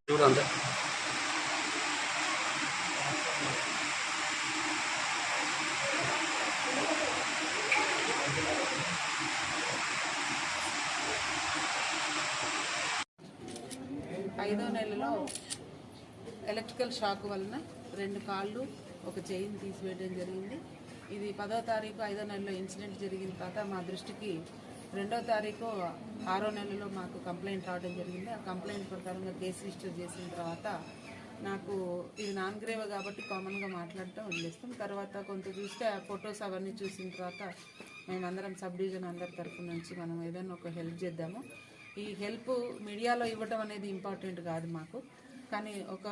చూడండి. 5వ నెలలో ఎలక్ట్రికల్ షాక్ వలన 2 కాళ్ళు ఒక చైన్ తీసివేయడం జరిగింది. ఇది 10వ తారీఖు 5వ నెలలో ఇన్సిడెంట్ జరిగిన తర్వాత మా దృష్టికి 2వ తారీఖు 6వ నెలలో మాకు కంప్లైంట్ రావడం జరిగింది. ఆ కంప్లైంట్ ప్రకారంగా కేసు రిజిస్టర్ చేసిన తర్వాత నాకు ఇది నాన్ గ్రేవ్ కాబట్టి కామన్గా మాట్లాడటం వదిలేస్తాం. తర్వాత కొంత చూస్తే ఆ ఫొటోస్ అవన్నీ చూసిన తర్వాత మేమందరం సబ్ డివిజన్ అందరి తరఫు నుంచి మనం ఏదైనా ఒక హెల్ప్ చేద్దాము. ఈ హెల్ప్ మీడియాలో ఇవ్వటం అనేది ఇంపార్టెంట్ కాదు మాకు, కానీ ఒక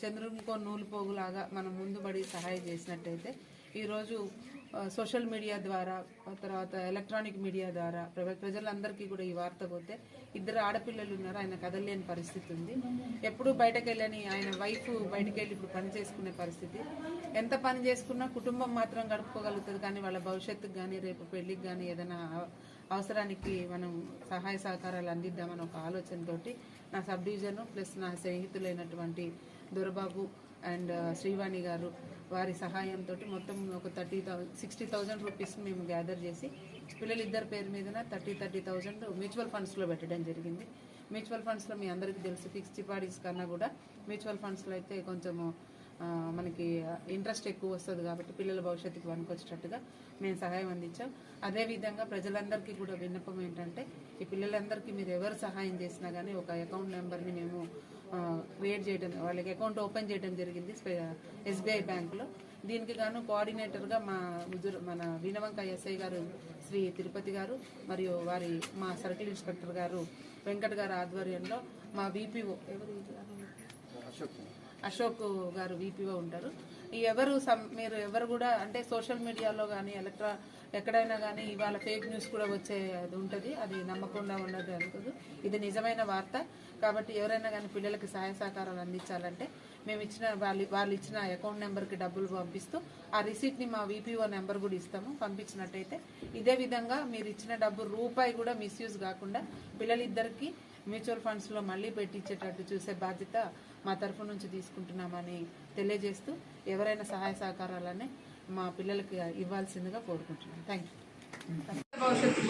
చంద్రునికో నూలు పోగులాగా మనం ముందుబడి సహాయం చేసినట్టయితే ఈరోజు సోషల్ మీడియా ద్వారా తర్వాత ఎలక్ట్రానిక్ మీడియా ద్వారా ప్రజలందరికీ కూడా ఈ వార్త పోతే 2 ఆడపిల్లలు ఉన్నారు, ఆయన కదలలేని పరిస్థితి ఉంది. ఎప్పుడు బయటకు వెళ్ళని ఆయన వైఫ్ బయటకు వెళ్ళి ఇప్పుడు పని చేసుకునే పరిస్థితి. ఎంత పని చేసుకున్నా కుటుంబం మాత్రం గడుపుకోగలుగుతుంది, కానీ వాళ్ళ భవిష్యత్తుకు కానీ రేపు పెళ్లికి కానీ ఏదైనా అవసరానికి మనం సహాయ సహకారాలు అందిద్దామని ఒక ఆలోచనతోటి నా సబ్ డివిజన్ ప్లస్ నా స్నేహితులైనటువంటి దొరబాబు అండ్ శ్రీవాణి గారు వారి సహాయంతో మొత్తం ఒక 60,000 రూపీస్ మేము గ్యాదర్ చేసి పిల్లలు 2 పేరు మీదన 30,000 మ్యూచువల్ ఫండ్స్లో పెట్టడం జరిగింది. మ్యూచువల్ ఫండ్స్లో మీ అందరికీ తెలుసు, ఫిక్స్డ్ డిపాజిట్స్ కన్నా కూడా మ్యూచువల్ ఫండ్స్లో అయితే కొంచెము మనకి ఇంట్రెస్ట్ ఎక్కువ వస్తుంది కాబట్టి పిల్లల భవిష్యత్తుకు పనికొచ్చేటట్టుగా మేము సహాయం అందించాం. అదేవిధంగా ప్రజలందరికీ కూడా విన్నపం ఏంటంటే ఈ పిల్లలందరికీ మీరు ఎవరు సహాయం చేసినా కానీ ఒక అకౌంట్ నెంబర్ని మేము క్రియేట్ చేయడం, వాళ్ళకి అకౌంట్ ఓపెన్ చేయడం జరిగింది SBI బ్యాంకులో. దీనికి గాను కోఆర్డినేటర్గా మన వీణవంక ఎస్ఐ గారు శ్రీ తిరుపతి గారు మరియు మా సర్కిల్ ఇన్స్పెక్టర్ గారు వెంకట్ గారు ఆధ్వర్యంలో మా VPO అశోక్ గారు VPO ఉంటారు. మీరు ఎవరు కూడా అంటే సోషల్ మీడియాలో కానీ ఎక్కడైనా కానీ ఇవాళ ఫేక్ న్యూస్ కూడా వచ్చేది ఉంటుంది, అది నమ్మకుండా ఉండదు అనుకోదు. ఇది నిజమైన వార్త కాబట్టి ఎవరైనా కానీ పిల్లలకి సహాయ సహకారాలు అందించాలంటే మేము ఇచ్చిన వాళ్ళు ఇచ్చిన అకౌంట్ నెంబర్కి డబ్బులు పంపిస్తూ ఆ రిసీట్ని మా VPO నెంబర్ కూడా ఇస్తాము. పంపించినట్టయితే ఇదే విధంగా మీరు ఇచ్చిన డబ్బు రూపాయి కూడా మిస్యూజ్ కాకుండా పిల్లలిద్దరికీ మ్యూచువల్ ఫండ్స్లో మళ్ళీ పెట్టించేటట్టు చూసే బాధ్యత మా తరఫు నుంచి తీసుకుంటున్నామని తెలియజేస్తూ ఎవరైనా సహాయ సహకారాలని మా పిల్లలకి ఇవ్వాల్సిందిగా కోరుకుంటున్నాను. Thank you. భవిష్యత్తు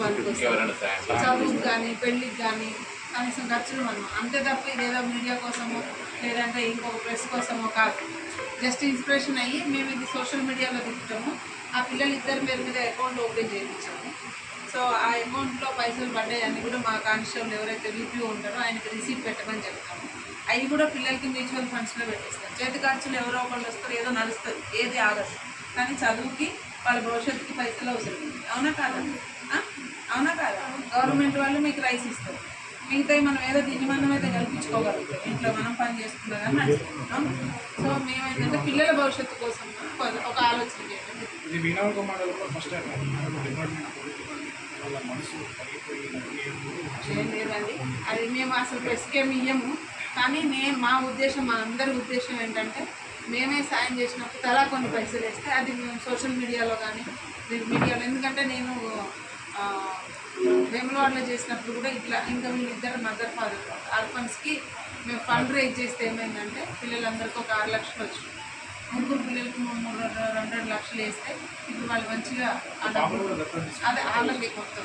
చదువుకు కానీ పెళ్లికి కానీ కనీసం ఖర్చులు మనం అంతే తప్ప ఇదేదో మీడియా కోసమో లేదంటే ఇంకొక ప్రెస్ కోసమో కాదు. జస్ట్ ఇన్స్పిరేషన్ అయ్యి మేము ఇది సోషల్ మీడియాలో తిప్పుతాము. ఆ పిల్లలు 2 పేరు మీద అకౌంట్ ఓపెన్ చేయించాము. సో ఆ అకౌంట్లో పైసలు పడ్డాయని కూడా మా కానిస్టేబుల్ ఎవరైతే VPO ఉంటారో ఆయనకి రిసీట్ పెట్టమని చెప్తాము. అవి కూడా పిల్లలకి మ్యూచువల్ ఫండ్స్లో పెట్టిస్తాం. చేతి ఖర్చులు ఎవరో ఒకళ్ళు వస్తారు, ఏదో నడుస్తుంది, ఏది ఆగదు. కానీ చదువుకి వాళ్ళ భవిష్యత్తుకి పైసలు అవసరం. అవునా కాదా? అవునా కాదా? గవర్నమెంట్ వాళ్ళు మీకు రైస్ ఇస్తారు, మిగతా మనం ఏదో దీన్ని మనం అయితే కల్పించుకోగలుగుతాం. ఇంట్లో మనం పని చేసుకున్నా కానీ నడుస్తున్నాం. సో మేమేంటంటే పిల్లల భవిష్యత్తు కోసం ఒక ఆలోచన చేయడం. ఏం లేదండి, అది మేము అసలు ప్రెస్కేమి ఇయ్యము. కానీ మా ఉద్దేశం, మా అందరి ఉద్దేశం ఏంటంటే మేమే సాయం చేసినప్పుడు తలా కొన్ని పైసలు వేస్తే అది మేము సోషల్ మీడియాలో కానీ మీడియాలో, ఎందుకంటే నేను వేములవాడలో చేసినప్పుడు కూడా ఇట్లా ఇంకా వీళ్ళిద్దరు మదర్ ఫాదర్ ఆర్ఫన్స్కి మేము ఫండ్ రైజ్ చేస్తే ఏమైందంటే పిల్లలందరికీ ఒక 6 లక్షలు వచ్చింది. 3 పిల్లలకి 2 లక్షలు వేస్తే ఇప్పుడు వాళ్ళు మంచిగా అదే వాళ్ళకి కొత్త.